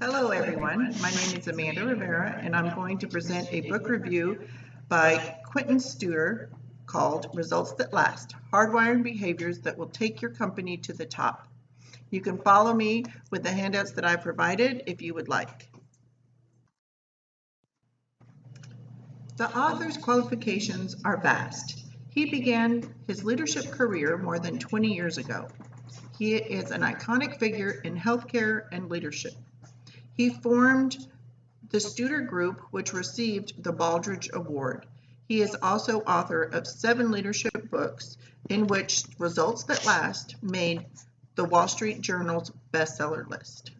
Hello everyone, my name is Amanda Rivera and I'm going to present a book review by Quentin Studer called Results That Last, Hardwiring Behaviors That Will Take Your Company to the Top. You can follow me with the handouts that I provided if you would like. The author's qualifications are vast. He began his leadership career more than 20 years ago. He is an iconic figure in healthcare and leadership. He formed the Studer Group, which received the Baldrige Award. He is also author of 7 leadership books, in which Results That Last made the Wall Street Journal's bestseller list.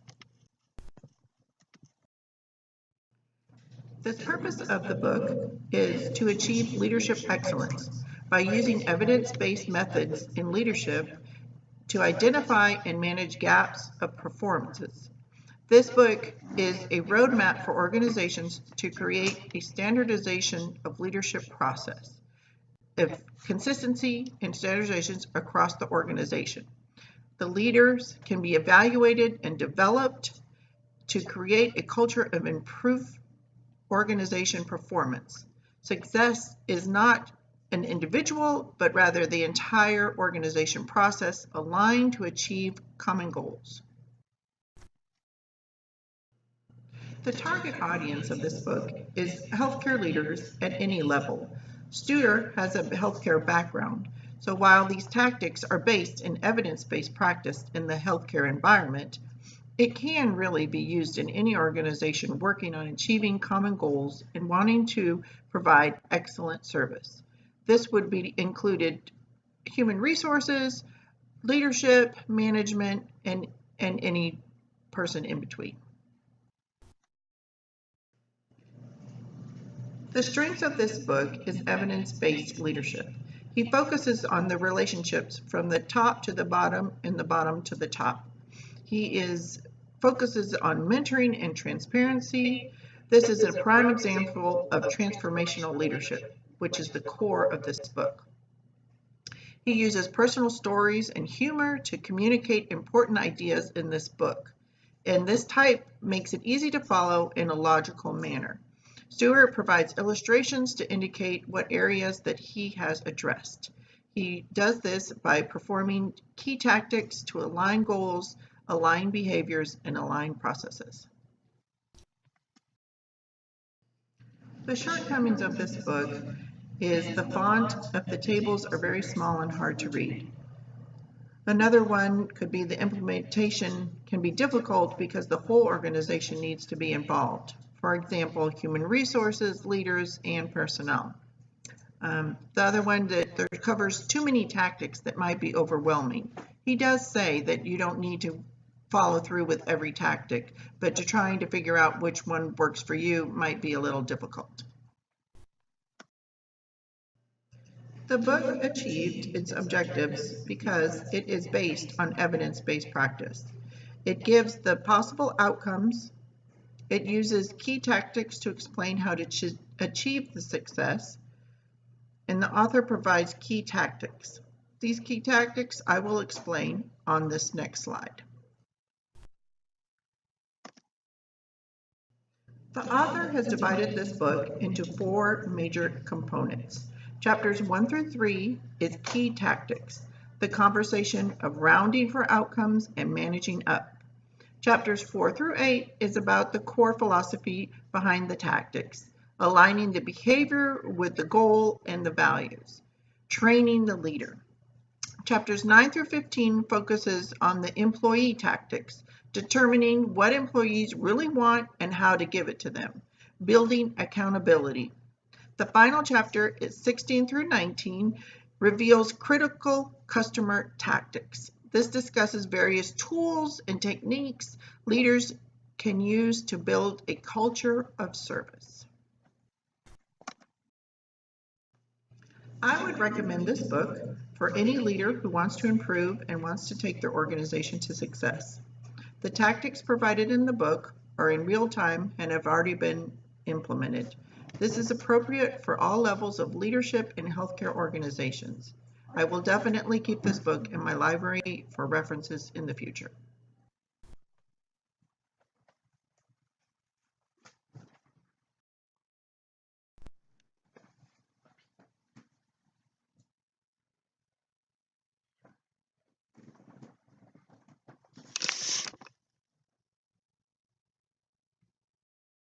The purpose of the book is to achieve leadership excellence by using evidence-based methods in leadership to identify and manage gaps of performances. This book is a roadmap for organizations to create a standardization of leadership process, of consistency and standardizations across the organization. The leaders can be evaluated and developed to create a culture of improved organization performance. Success is not an individual, but rather the entire organization process aligned to achieve common goals. The target audience of this book is healthcare leaders at any level. Studer has a healthcare background, so while these tactics are based in evidence-based practice in the healthcare environment, it can really be used in any organization working on achieving common goals and wanting to provide excellent service. This would be included human resources, leadership, management, and any person in between. The strength of this book is evidence-based leadership. He focuses on the relationships from the top to the bottom and the bottom to the top. He focuses on mentoring and transparency. This is a prime example of transformational leadership, which is the core of this book. He uses personal stories and humor to communicate important ideas in this book, and this type makes it easy to follow in a logical manner. Studer provides illustrations to indicate what areas that he has addressed. He does this by performing key tactics to align goals, align behaviors, and align processes. The shortcomings of this book is the font of the tables are very small and hard to read. Another one could be the implementation can be difficult because the whole organization needs to be involved. For example, human resources, leaders, and personnel. The other one that there covers too many tactics that might be overwhelming. He does say that you don't need to follow through with every tactic, but to trying to figure out which one works for you might be a little difficult. The book achieved its objectives because it is based on evidence-based practice. It gives the possible outcomes. It uses key tactics to explain how to achieve the success, and the author provides key tactics. These key tactics I will explain on this next slide. The author has divided this book into 4 major components. Chapters 1 through 3 is key tactics, the conversation of rounding for outcomes and managing up. Chapters 4 through 8 is about the core philosophy behind the tactics, aligning the behavior with the goal and the values, training the leader. Chapters 9 through 15 focuses on the employee tactics, determining what employees really want and how to give it to them, building accountability. The final chapter, is 16 through 19, reveals critical customer tactics. This discusses various tools and techniques leaders can use to build a culture of service. I would recommend this book for any leader who wants to improve and wants to take their organization to success. The tactics provided in the book are in real time and have already been implemented. This is appropriate for all levels of leadership in healthcare organizations. I will definitely keep this book in my library for references in the future.